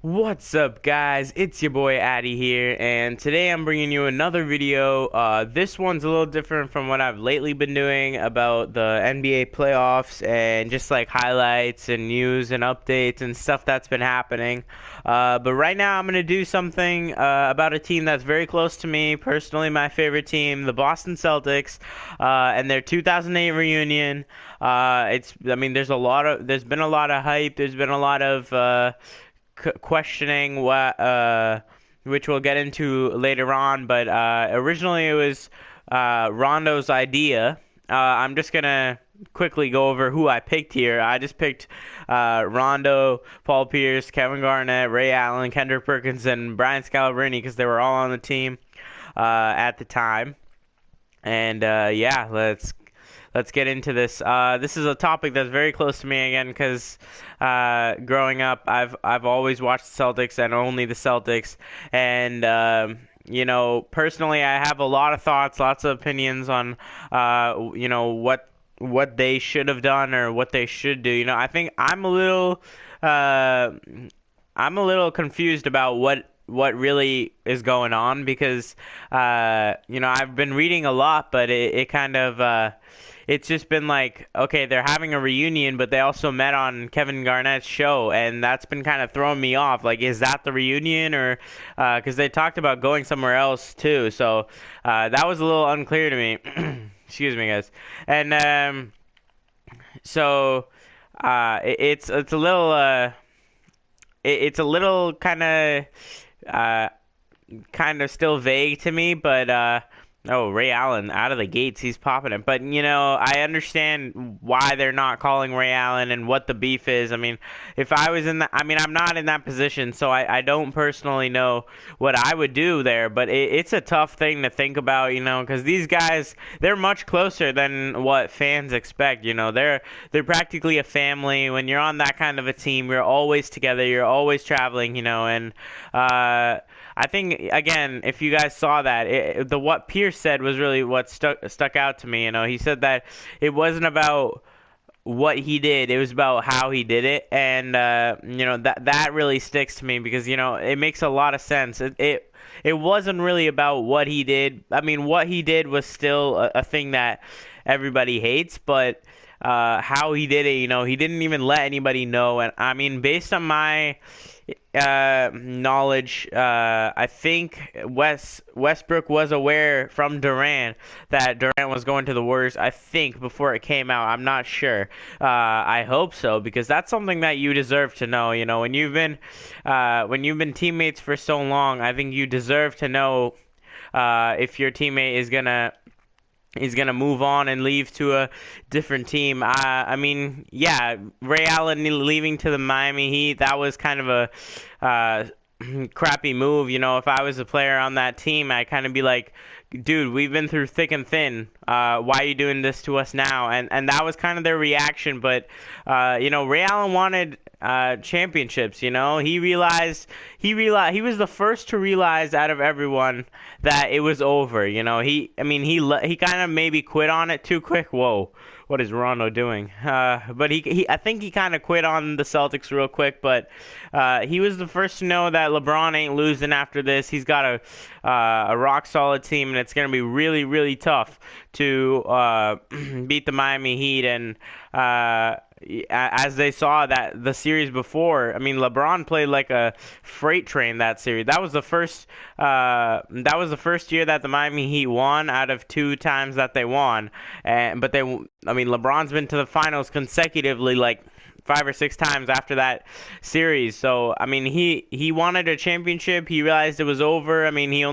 What's up, guys? It's your boy Addy here, and today I'm bringing you another video. This one's a little different from what I've lately been doing about the NBA playoffs and just like highlights and news and updates and stuff that's been happening. But right now I'm gonna do something about a team that's very close to me, personally my favorite team, the Boston Celtics, and their 2008 reunion. There's been a lot of hype. There's been a lot of questioning which we'll get into later on, but originally it was Rondo's idea. I'm just gonna quickly go over who I picked here. I just picked Rondo, Paul Pierce, Kevin Garnett, Ray Allen, Kendrick Perkins, and Brian Scalabrine because they were all on the team at the time. And yeah, let's get into this. This is a topic that's very close to me again because growing up, I've always watched the Celtics and only the Celtics, and personally, I have a lot of thoughts, lots of opinions on what they should have done or what they should do. I think uh, I'm a little confused about what really is going on because I've been reading a lot, but it kind of it's just been like, okay, they're having a reunion, but they also met on Kevin Garnett's show, and that's been kind of throwing me off. Like, is that the reunion, or because they talked about going somewhere else too? So that was a little unclear to me. Excuse me, guys. And so it's a little it's a little uh, kind of still vague to me, but oh, Ray Allen out of the gates, he's popping it. But I understand why they're not calling Ray Allen and what the beef is. I mean, if I was in that, I mean, I'm not in that position, so I don't personally know what I would do there. But it's a tough thing to think about, because these guys, they're much closer than what fans expect. They're practically a family. When you're on that kind of a team, you're always together, you're always traveling, and I think again, if you guys saw that, what Pierce said was really what stuck out to me. He said that it wasn't about what he did; it was about how he did it, and that really sticks to me because it makes a lot of sense. It wasn't really about what he did. I mean, what he did was still a thing that everybody hates, but how he did it, he didn't even let anybody know. And I mean, based on my knowledge, I think Westbrook was aware from Durant that Durant was going to the Warriors. I think before it came out, I'm not sure. I hope so because that's something that you deserve to know. When you've been teammates for so long, I think you deserve to know if your teammate is gonna move on and leave to a different team. I mean, yeah, Ray Allen leaving to the Miami Heat, that was kind of a crappy move. If I was a player on that team, I'd kind of be like, dude, we've been through thick and thin. Why are you doing this to us now? And that was kind of their reaction. But Ray Allen wanted championships. He was the first to realize out of everyone that it was over. He kind of maybe quit on it too quick. Whoa. What is Rondo doing? But I think he kind of quit on the Celtics real quick. But he was the first to know that LeBron ain't losing after this. He's got a rock solid team, and it's going to be really, really tough to beat the Miami Heat. And as they saw that the series before, I mean, LeBron played like a freight train that series. That was the first. That was the first year that the Miami Heat won out of 2 times that they won. LeBron's been to the finals consecutively, like 5 or 6 times after that series. So I mean, he wanted a championship. He realized it was over. I mean, Ray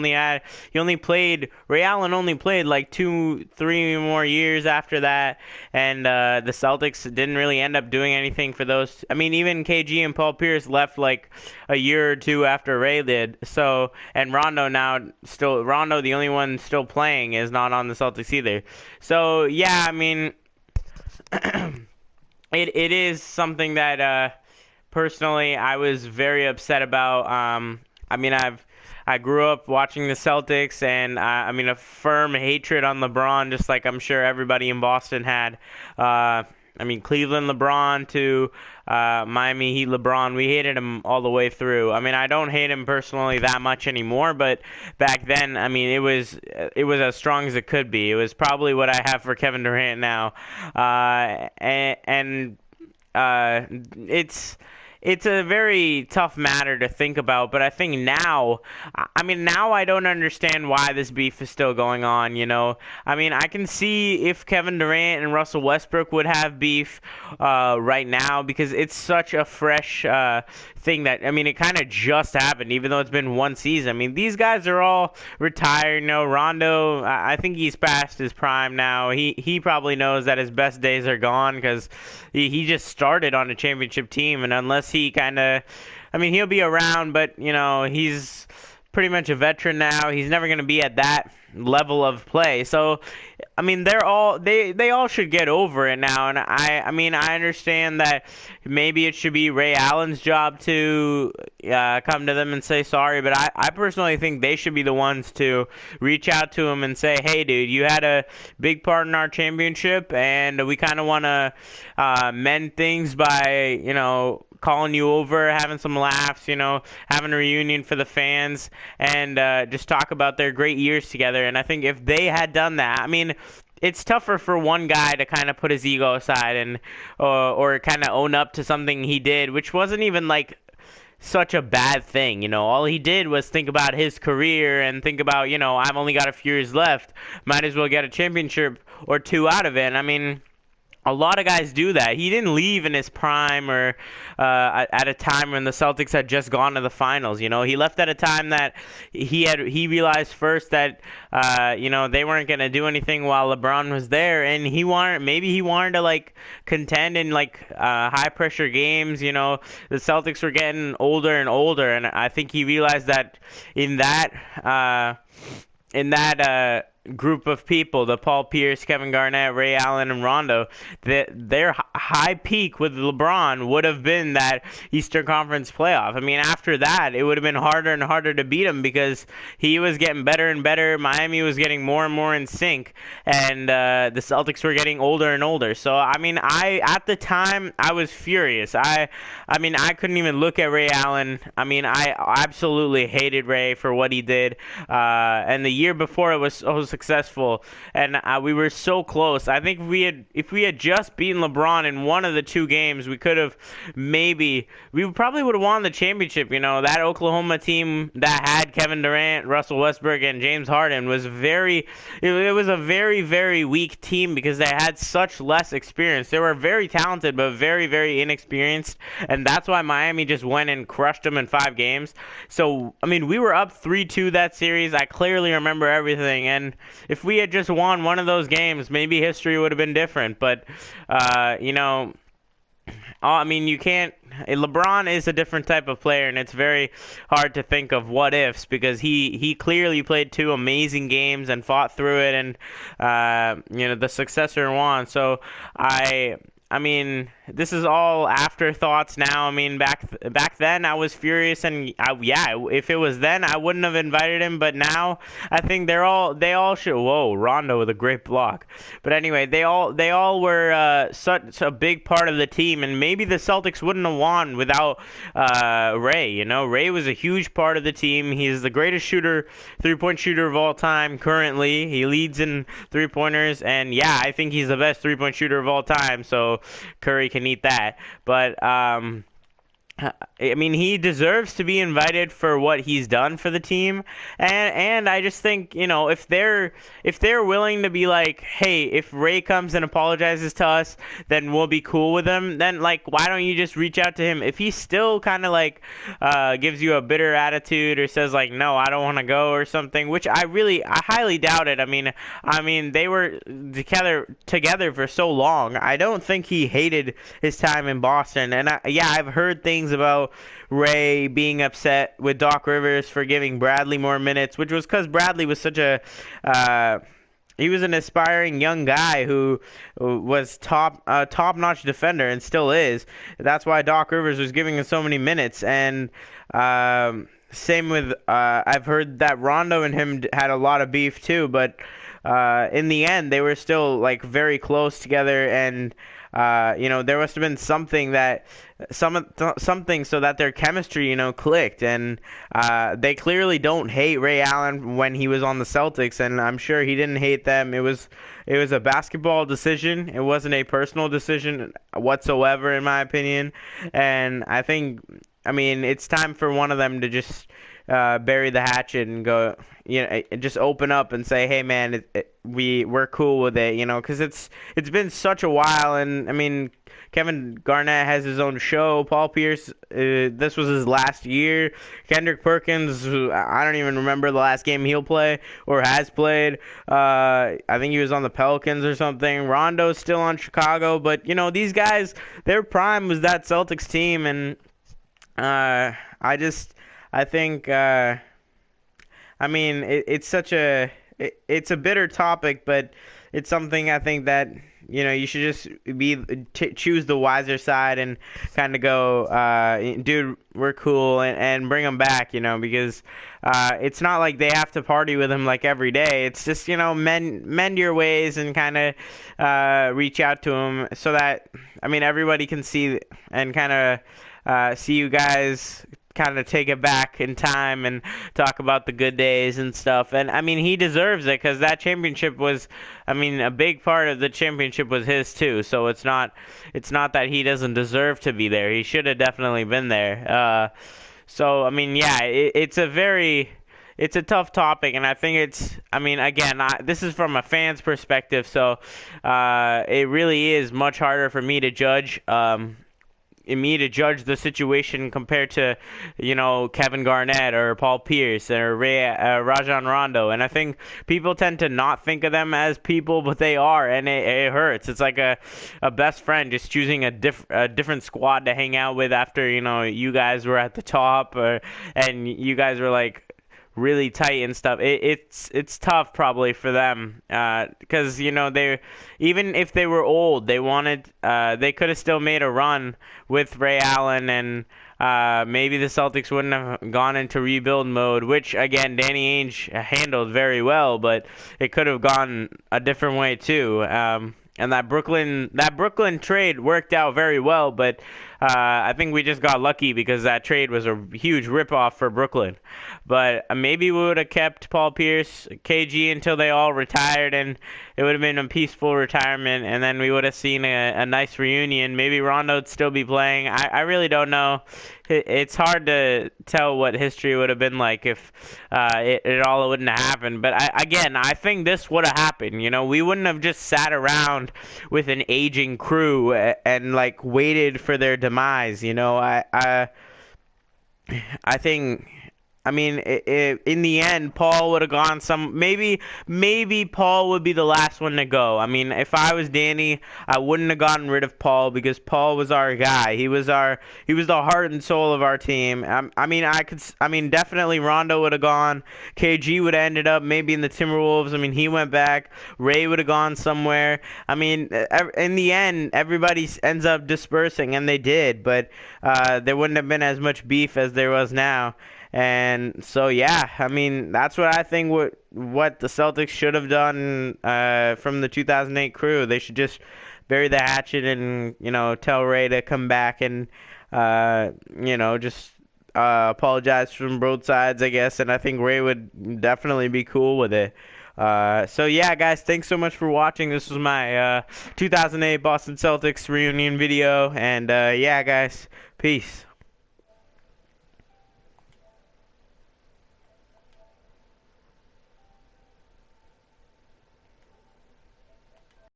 Allen only played like 2-3 more years after that, and the Celtics didn't really end up doing anything for those. I mean, even KG and Paul Pierce left like a year or 2 after Ray did. So, and Rondo, the only one still playing, is not on the Celtics either. So yeah, I mean. It is something that personally I was very upset about. I grew up watching the Celtics, and a firm hatred on LeBron, just like I'm sure everybody in Boston had. I mean, Cleveland LeBron to Miami Heat LeBron, we hated him all the way through. I mean, I don't hate him personally that much anymore, but back then, I mean, it was as strong as it could be. It was probably what I have for Kevin Durant now, and uh, it's it's a very tough matter to think about, but I think now, I mean, now I don't understand why this beef is still going on, you know? I mean, I can see if Kevin Durant and Russell Westbrook would have beef right now because it's such a fresh thing that, I mean, it kind of just happened, even though it's been one season. I mean, these guys are all retired, you know? Rondo, I think he's past his prime now. He probably knows that his best days are gone because he just started on a championship team, and unless he kind of, I mean, he'll be around, but, you know, he's pretty much a veteran now. He's never going to be at that level of play. So, I mean, they all should get over it now. And I mean, I understand that maybe it should be Ray Allen's job to come to them and say sorry, but I personally think they should be the ones to reach out to him and say, hey, dude, you had a big part in our championship, and we kind of want to mend things by, you know, calling you over, having some laughs, you know, having a reunion for the fans, and just talk about their great years together. And I think if they had done that, I mean, it's tougher for one guy to kind of put his ego aside and or kind of own up to something he did, which wasn't even like such a bad thing, you know. All he did was think about his career and think about, you know, I've only got a few years left, might as well get a championship or two out of it. And I mean, a lot of guys do that. He didn't leave in his prime or at a time when the Celtics had just gone to the finals. You know, he left at a time that he realized first that you know, they weren't gonna do anything while LeBron was there, and maybe he wanted to like contend in like high pressure games. You know, the Celtics were getting older and older, and I think he realized that in that group of people, the Paul Pierce, Kevin Garnett, Ray Allen, and Rondo, their high peak with LeBron would have been that Eastern Conference playoff. I mean, after that, it would have been harder and harder to beat him because he was getting better and better. Miami was getting more and more in sync, and the Celtics were getting older and older. So, I mean, at the time, I was furious. I mean, I couldn't even look at Ray Allen. I mean, I absolutely hated Ray for what he did, and the year before it was so successful, and we were so close. I think if we had just beaten LeBron in one of the two games, we probably would have won the championship. You know, that Oklahoma team that had Kevin Durant, Russell Westbrook, and James Harden was it was a very, very weak team because they had such less experience. They were very talented, but very, very inexperienced, and that's why Miami just went and crushed them in 5 games. So, I mean, we were up 3-2 that series. I clearly remember everything, and if we had just won one of those games, maybe history would have been different. But, you know, I mean, you can't. LeBron is a different type of player, and it's very hard to think of what ifs because he clearly played 2 amazing games and fought through it, and you know, the successor won. So I mean, this is all afterthoughts now. I mean, back then I was furious, and if it was then, I wouldn't have invited him. But now, I think they all should. Whoa, Rondo with a great block. But anyway, they all were such a big part of the team, and maybe the Celtics wouldn't have won without Ray. You know, Ray was a huge part of the team. He's the greatest 3-point shooter of all time currently. He leads in 3-pointers, and yeah, I think he's the best 3-point shooter of all time. So Curry can eat that. But I mean, he deserves to be invited for what he's done for the team, and I just think, you know, if they're willing to be like, hey, if Ray comes and apologizes to us, then we'll be cool with him. Then, like, why don't you just reach out to him? If he still kind of like gives you a bitter attitude or says like, no, I don't want to go or something, which I highly doubt it. I mean they were together for so long. I don't think he hated his time in Boston, and I've heard things about Ray being upset with Doc Rivers for giving Bradley more minutes, which was because Bradley was such a he was an aspiring young guy who was top-notch defender and still is. That's why Doc Rivers was giving him so many minutes. And same with I've heard that Rondo and him had a lot of beef too, but in the end they were still like very close together, and there must have been something something so that their chemistry, clicked. And they clearly don't hate Ray Allen when he was on the Celtics, and I'm sure he didn't hate them. It was a basketball decision. It wasn't a personal decision whatsoever, in my opinion. And I mean, it's time for one of them to just bury the hatchet and go, just open up and say, hey man, we're cool with it, because it's been such a while. And I mean, Kevin Garnett has his own show. Paul Pierce, this was his last year. Kendrick Perkins, I don't even remember the last game he'll play or has played. I think he was on the Pelicans or something. Rondo's still on Chicago, but these guys, their prime was that Celtics team. And I think, I mean, it's it's a bitter topic, but it's something I think that, you should just choose the wiser side and kind of go, dude, we're cool, and bring them back, because it's not like they have to party with him like every day. It's just, mend your ways and kind of reach out to him so that, I mean, everybody can see and kind of see you guys kind of take it back in time and talk about the good days and stuff. And I mean, he deserves it, because that championship was, I mean, a big part of the championship was his too. So it's not that he doesn't deserve to be there. He should have definitely been there. So I mean, yeah, it's a tough topic, and I think I mean, again, this is from a fan's perspective, so it really is much harder for me to judge. The situation compared to, Kevin Garnett or Paul Pierce or Rajon Rondo. And I think people tend to not think of them as people, but they are, and it hurts. It's like a best friend just choosing a different squad to hang out with after, you guys were at the top, and you guys were like really tight and stuff. It's tough probably for them, because they, even if they were old, they could have still made a run with Ray Allen, and maybe the Celtics wouldn't have gone into rebuild mode, which again Danny Ainge handled very well, but it could have gone a different way too. And that Brooklyn trade worked out very well, but I think we just got lucky because that trade was a huge ripoff for Brooklyn. But maybe we would have kept Paul Pierce, KG until they all retired, and it would have been a peaceful retirement, and then we would have seen a nice reunion. Maybe Rondo would still be playing. I really don't know. It's hard to tell what history would have been like if it all wouldn't have happened. But I think this would have happened. We wouldn't have just sat around with an aging crew and like waited for their demise. I think. I mean, in the end, Paul would have gone maybe Paul would be the last one to go. I mean, if I was Danny, I wouldn't have gotten rid of Paul, because Paul was our guy. He was the heart and soul of our team. I mean, definitely Rondo would have gone. KG would have ended up maybe in the Timberwolves. I mean, he went back. Ray would have gone somewhere. I mean, in the end, everybody ends up dispersing, and they did, but there wouldn't have been as much beef as there was now. And so, yeah, I mean, that's what I think what the Celtics should have done from the 2008 crew. They should just bury the hatchet and, tell Ray to come back and, just apologize from both sides, I guess. And I think Ray would definitely be cool with it. So, yeah, guys, thanks so much for watching. This was my 2008 Boston Celtics reunion video. And, yeah, guys, peace.